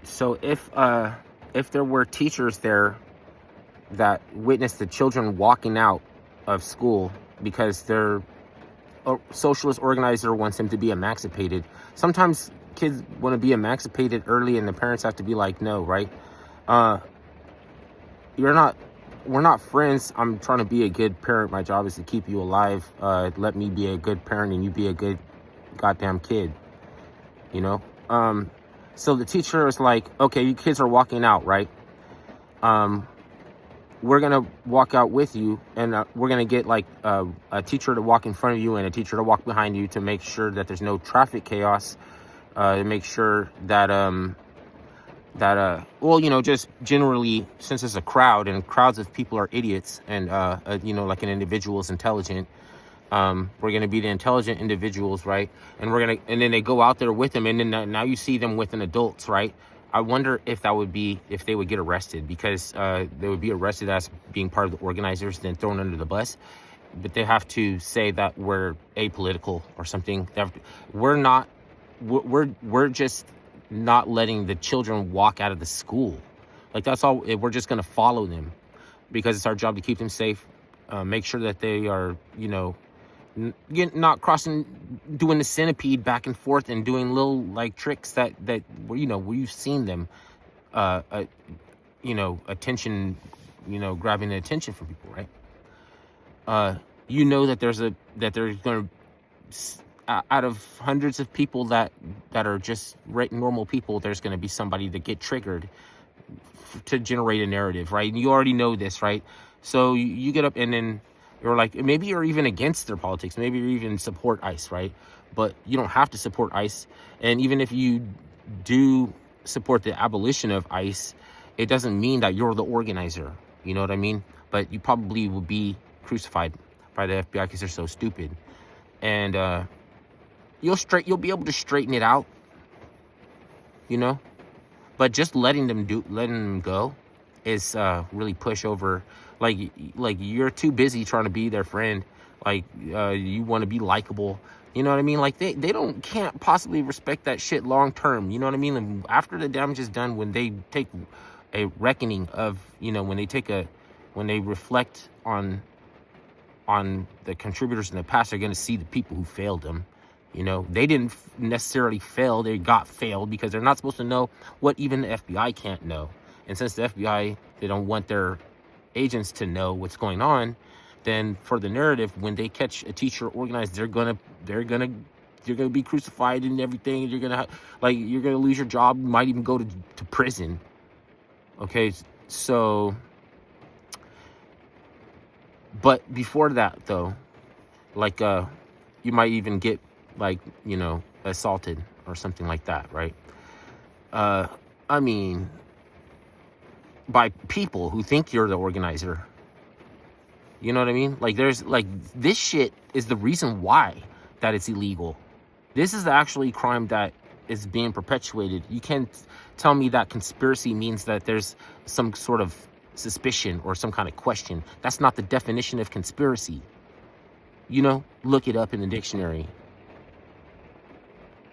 So if there were teachers there that witnessed the children walking out of school because their socialist organizer wants them to be emancipated. Sometimes kids want to be emancipated early and the parents have to be like, no, right? Uh, we're not friends. I'm trying to be a good parent. My job is to keep you alive. Let me be a good parent and you be a good goddamn kid, you know? So the teacher is like, okay, you kids are walking out, right? We're going to walk out with you and we're going to get like a teacher to walk in front of you and a teacher to walk behind you to make sure that there's no traffic chaos, to make sure that, well, you know, just generally, since it's a crowd and crowds of people are idiots and, you know, like an individual is intelligent, we're going to be the intelligent individuals, right? And and then they go out there with them and then now you see them with an adults, right? I wonder if if they would get arrested because they would be arrested as being part of the organizers, then thrown under the bus. But they have to say that we're apolitical or something. We're just not letting the children walk out of the school. Like that's all. We're just going to follow them because it's our job to keep them safe, make sure that they are, you know, not crossing, doing the centipede back and forth and doing little like tricks that you know, we've seen them, you know, attention, you know, grabbing the attention from people, right? You know that there's going to, out of hundreds of people that are just normal people, there's going to be somebody that get triggered to generate a narrative, right? And you already know this, right? So you get up and then you're like, maybe you're even against their politics. Maybe you even support ICE, right? But you don't have to support ICE. And even if you do support the abolition of ICE, it doesn't mean that you're the organizer. You know what I mean? But you probably will be crucified by the FBI because they're so stupid. And you'll be able to straighten it out, you know? But just letting them go is really push over. Like you're too busy trying to be their friend. Like you want to be likable. You know what I mean? Like they can't possibly respect that shit long term. You know what I mean? And after the damage is done, when they take a reckoning of, you know, when they reflect on the contributors in the past, they're going to see the people who failed them. You know, they didn't necessarily fail. They got failed because they're not supposed to know what even the FBI can't know. And since the FBI, they don't want their agents to know what's going on, then for the narrative, when they catch a teacher organized, they're gonna be crucified and everything. You're gonna lose your job. You might even go to prison. Okay, so, but before that though, like you might even get like, you know, assaulted or something like that, right? I mean, by people who think you're the organizer. You know what I mean? Like there's like, this shit is the reason why that it's illegal. This is the actually crime that is being perpetuated. You can't tell me that conspiracy means that there's some sort of suspicion or some kind of question. That's not the definition of conspiracy. You know, look it up in the dictionary.